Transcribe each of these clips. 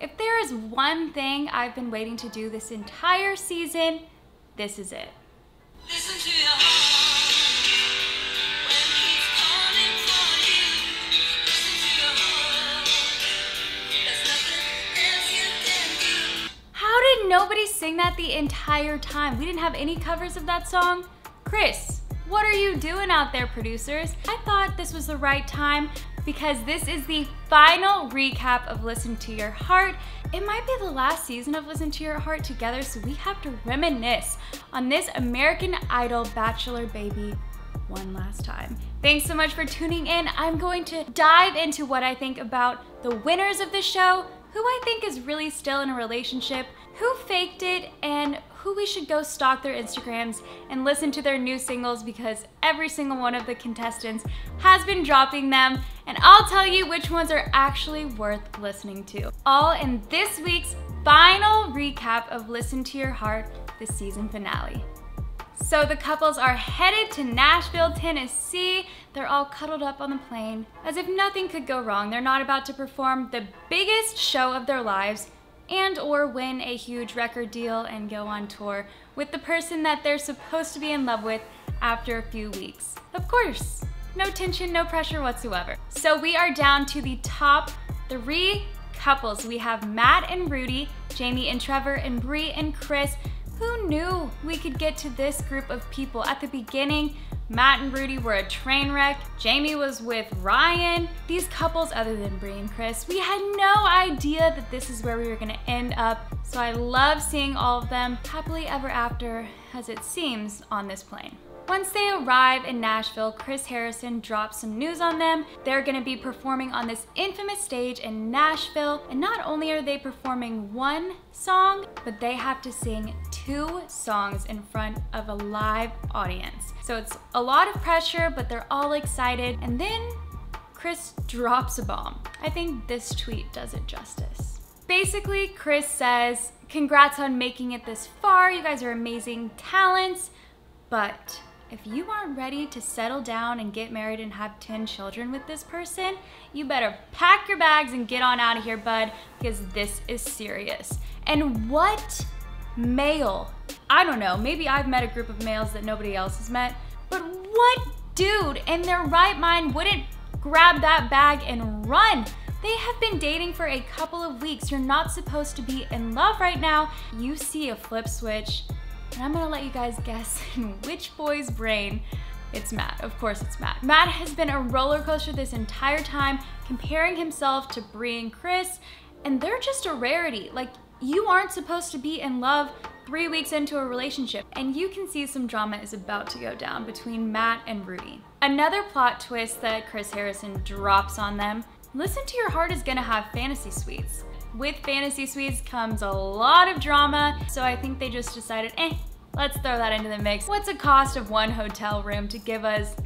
If there is one thing I've been waiting to do this entire season, this is it. Listen to your heart when he's calling for you. Listen to your heart. There's nothing else you can do. How did nobody sing that the entire time? We didn't have any covers of that song. Chris, what are you doing out there, producers? I thought this was the right time because this is the final recap of Listen to Your Heart. It might be the last season of Listen to Your Heart together, so we have to reminisce on this American Idol Bachelor baby one last time. Thanks so much for tuning in. I'm going to dive into what I think about the winners of the show, who I think is really still in a relationship, who faked it, and who we should go stalk their Instagrams and listen to their new singles because every single one of the contestants has been dropping them, and I'll tell you which ones are actually worth listening to. All in this week's final recap of Listen to Your Heart, the season finale. So the couples are headed to Nashville, Tennessee. They're all cuddled up on the plane. As if nothing could go wrong, they're not about to perform the biggest show of their lives and or win a huge record deal and go on tour with the person that they're supposed to be in love with after a few weeks. Of course, no tension, no pressure whatsoever. So we are down to the top 3 couples. We have Matt and Rudy, Jamie and Trevor, and Bree and Chris. Who knew we could get to this group of people? At the beginning, Matt and Rudy were a train wreck. Jamie was with Ryan. These couples, other than Bree and Chris, we had no idea that this is where we were gonna end up. So I love seeing all of them happily ever after, as it seems, on this plane. Once they arrive in Nashville, Chris Harrison drops some news on them. They're gonna be performing on this infamous stage in Nashville, and not only are they performing one song, but they have to sing 2 songs in front of a live audience. So it's a lot of pressure, but they're all excited, and then Chris drops a bomb. I think this tweet does it justice. Basically, Chris says, "Congrats on making it this far, you guys are amazing talents, but if you aren't ready to settle down and get married and have 10 children with this person, you better pack your bags and get on out of here, bud, because this is serious." And what male, I don't know, maybe I've met a group of males that nobody else has met, but what dude in their right mind wouldn't grab that bag and run? They have been dating for a couple of weeks. You're not supposed to be in love right now. You see a flip switch, and I'm gonna let you guys guess in which boy's brain it's Matt. Of course it's Matt. Matt has been a roller coaster this entire time, comparing himself to Bree and Chris, and they're just a rarity. Like, you aren't supposed to be in love 3 weeks into a relationship, and you can see some drama is about to go down between Matt and Rudy. Another plot twist that Chris Harrison drops on them: Listen to Your Heart is gonna have fantasy suites. With fantasy suites comes a lot of drama, so I think they just decided, let's throw that into the mix. What's the cost of 1 hotel room to give us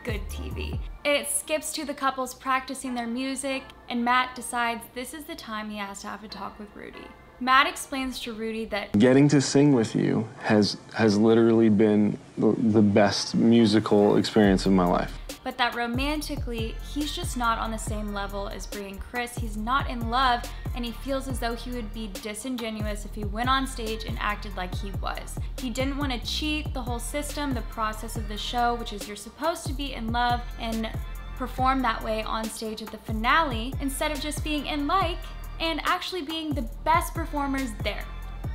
good TV? It skips to the couples practicing their music, and Matt decides this is the time he has to have a talk with Rudy. Matt explains to Rudy that getting to sing with you has literally been the best musical experience of my life. But that romantically, he's just not on the same level as Bree and Chris. He's not in love, and he feels as though he would be disingenuous if he went on stage and acted like he was. He didn't want to cheat the whole system, the process of the show, which is you're supposed to be in love and perform that way on stage at the finale, instead of just being in like and actually being the best performers there.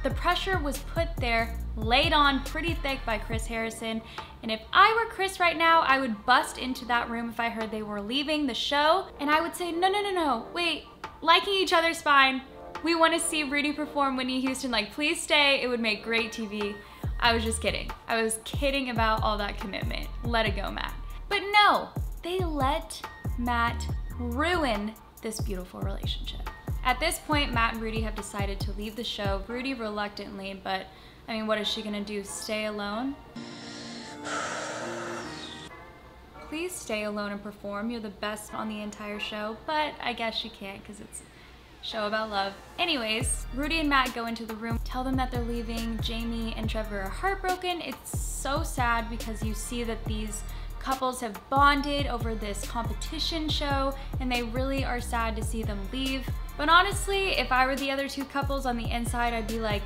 The pressure was put there, laid on pretty thick by Chris Harrison, and if I were Chris right now, I would bust into that room if I heard they were leaving the show, and I would say, no, wait, liking each other's fine. We want to see Rudy perform Whitney Houston, like, please stay, it would make great TV. I was just kidding. I was kidding about all that commitment. Let it go, Matt. But no, they let Matt ruin this beautiful relationship. At this point, Matt and Rudy have decided to leave the show, Rudy reluctantly, but I mean, what is she gonna do, stay alone? Please stay alone and perform, you're the best on the entire show, but I guess she can't because it's a show about love. Anyways, Rudy and Matt go into the room, tell them that they're leaving. Jamie and Trevor are heartbroken. It's so sad because you see that these Couples have bonded over this competition show, and they really are sad to see them leave. But honestly, if I were the other two couples on the inside, I'd be like,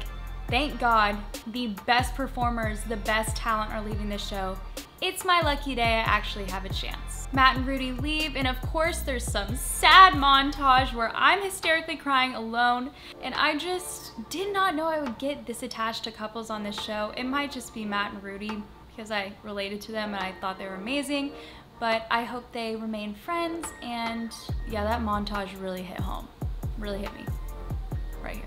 thank God the best performers, the best talent are leaving the show. It's my lucky day I actually have a chance. Matt and Rudy leave, and of course there's some sad montage where I'm hysterically crying alone, and I just did not know I would get this attached to couples on this show. It might just be Matt and Rudy because I related to them and I thought they were amazing, but I hope they remain friends. And yeah, that montage really hit home, really hit me right here.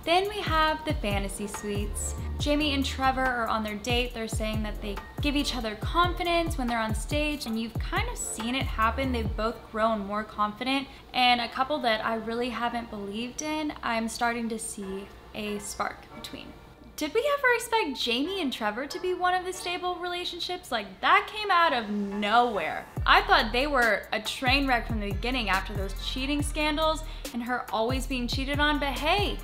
Then we have the fantasy suites. Jamie and Trevor are on their date. They're saying that they give each other confidence when they're on stage, and you've kind of seen it happen. They've both grown more confident, and a couple that I really haven't believed in, I'm starting to see a spark between. Did we ever expect Jamie and Trevor to be one of the stable relationships? Like, that came out of nowhere. I thought they were a train wreck from the beginning after those cheating scandals and her always being cheated on, but hey,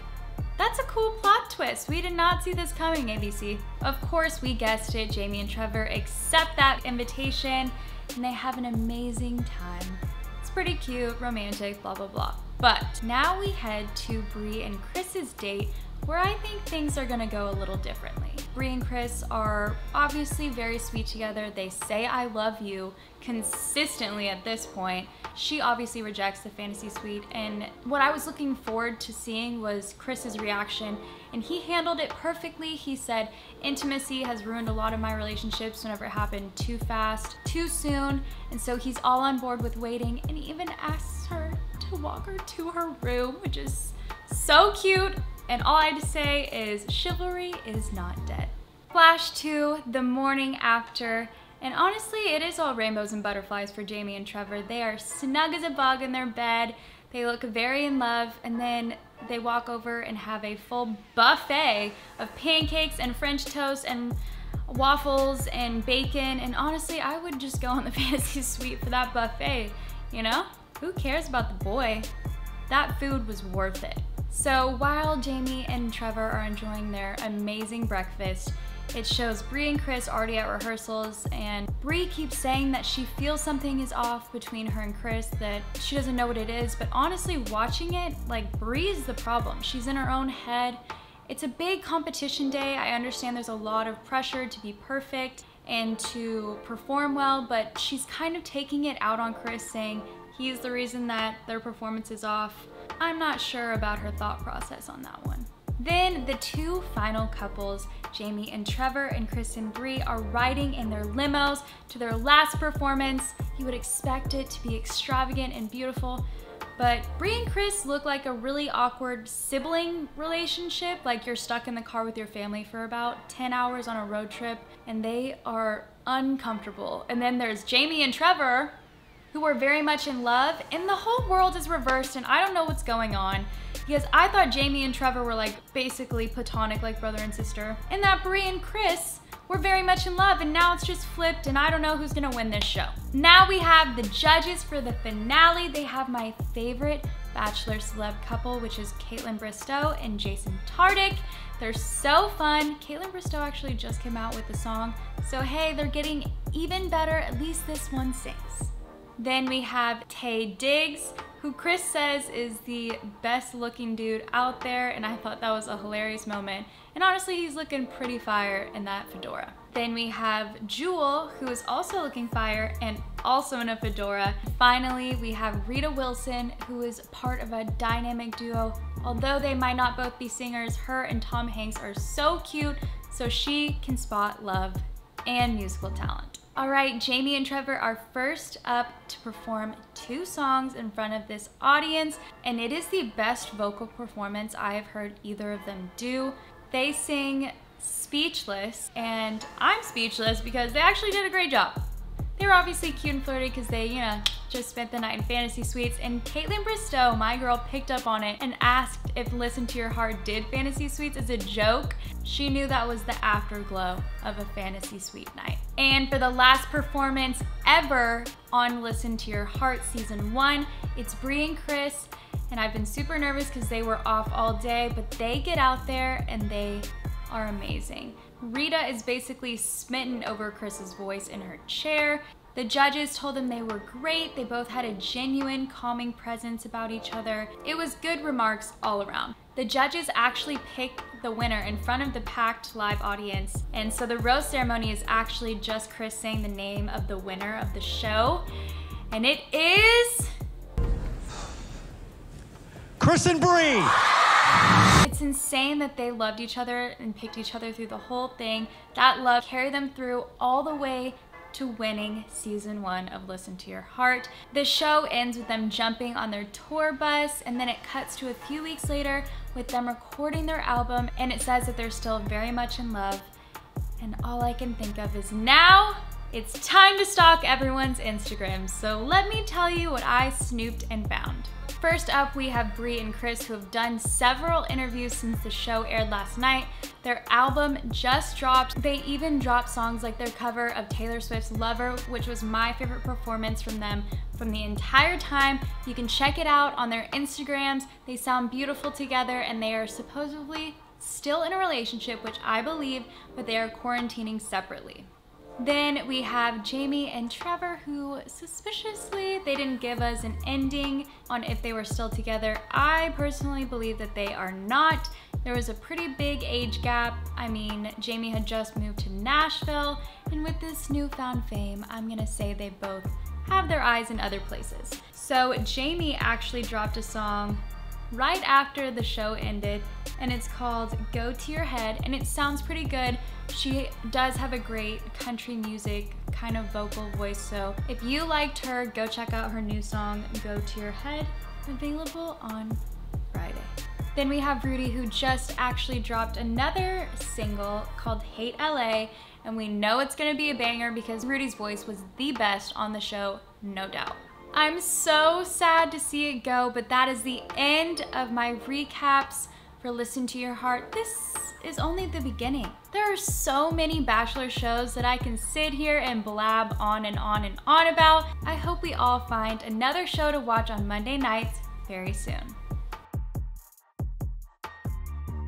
that's a cool plot twist. We did not see this coming, ABC. Of course, we guessed it, Jamie and Trevor accept that invitation and they have an amazing time. It's pretty cute, romantic, blah, blah, blah. But now we head to Bree and Chris's date, where I think things are gonna go a little differently. Bree and Chris are obviously very sweet together. They say I love you consistently at this point. She obviously rejects the fantasy suite, and what I was looking forward to seeing was Chris's reaction, and he handled it perfectly. He said, intimacy has ruined a lot of my relationships whenever it happened too fast, too soon, and so he's all on board with waiting, and even asks her to walk her to her room, which is so cute. And all I have to say is chivalry is not dead. Flash to the morning after, and honestly, it is all rainbows and butterflies for Jamie and Trevor. They are snug as a bug in their bed. They look very in love, and then they walk over and have a full buffet of pancakes and French toast and waffles and bacon. And honestly, I would just go on the fantasy suite for that buffet, you know? Who cares about the boy? That food was worth it. So while Jamie and Trevor are enjoying their amazing breakfast, it shows Bree and Chris already at rehearsals, and Bree keeps saying that she feels something is off between her and Chris, that she doesn't know what it is, but honestly watching it, like, Bree is the problem. She's in her own head. It's a big competition day. I understand there's a lot of pressure to be perfect and to perform well, but she's kind of taking it out on Chris, saying he's the reason that their performance is off. I'm not sure about her thought process on that one. Then the two final couples, Jamie and Trevor and Chris and Bree, are riding in their limos to their last performance. You would expect it to be extravagant and beautiful, but Bree and Chris look like a really awkward sibling relationship, like you're stuck in the car with your family for about 10 hours on a road trip, and they are uncomfortable. And then there's Jamie and Trevor, who are very much in love, and the whole world is reversed, and I don't know what's going on, because I thought Jamie and Trevor were like basically platonic, like brother and sister, and that Bree and Chris were very much in love, and now it's just flipped, and I don't know who's gonna win this show. Now we have the judges for the finale. They have my favorite Bachelor celeb couple, which is Caitlin Bristowe and Jason Tartick. They're so fun. Caitlin Bristowe actually just came out with the song, so hey, they're getting even better. At least this one sings. Then we have Taye Diggs, who Chris says is the best looking dude out there, and I thought that was a hilarious moment. And honestly, he's looking pretty fire in that fedora. Then we have Jewel, who is also looking fire and also in a fedora. Finally, we have Rita Wilson, who is part of a dynamic duo. Although they might not both be singers, her and Tom Hanks are so cute, so she can spot love and musical talent. All right, Jamie and Trevor are first up to perform 2 songs in front of this audience, and it is the best vocal performance I have heard either of them do. They sing Speechless, and I'm speechless because they actually did a great job. They were obviously cute and flirty because they, you know, just spent the night in fantasy suites, and Caitlin Bristowe, my girl, picked up on it and asked if Listen to Your Heart did fantasy suites as a joke. She knew that was the afterglow of a fantasy suite night. And for the last performance ever on Listen to Your Heart Season 1, it's Bree and Chris, and I've been super nervous because they were off all day, but they get out there and they are amazing. Rita is basically smitten over Chris's voice in her chair. The judges told them they were great. They both had a genuine, calming presence about each other. It was good remarks all around. The judges actually picked the winner in front of the packed live audience. And so the rose ceremony is actually just Chris saying the name of the winner of the show. And it is... Chris and Bree. It's insane that they loved each other and picked each other through the whole thing. That love carried them through all the way to winning season 1 of Listen to Your Heart. The show ends with them jumping on their tour bus, and then it cuts to a few weeks later with them recording their album, and it says that they're still very much in love. And all I can think of is now it's time to stalk everyone's Instagram. So let me tell you what I snooped and found. First up, we have Bree and Chris, who have done several interviews since the show aired last night. Their album just dropped. They even dropped songs like their cover of Taylor Swift's Lover, which was my favorite performance from them from the entire time. You can check it out on their Instagrams. They sound beautiful together, and they are supposedly still in a relationship, which I believe, but they are quarantining separately. Then we have Jamie and Trevor, who suspiciously, they didn't give us an ending on if they were still together. I personally believe that they are not. There was a pretty big age gap. I mean, Jamie had just moved to Nashville, and with this newfound fame, I'm gonna say they both have their eyes in other places. So Jamie actually dropped a song right after the show ended, and it's called Go to Your Head, and it sounds pretty good. She does have a great country music kind of vocal voice, so if you liked her, go check out her new song, Go to Your Head, available on Friday. Then we have Rudy, who just actually dropped another single called Hate LA, and we know it's gonna be a banger because Rudy's voice was the best on the show, no doubt. I'm so sad to see it go, but that is the end of my recaps for Listen to Your Heart. This is only the beginning. There are so many Bachelor shows that I can sit here and blab on and on and on about. I hope we all find another show to watch on Monday nights very soon.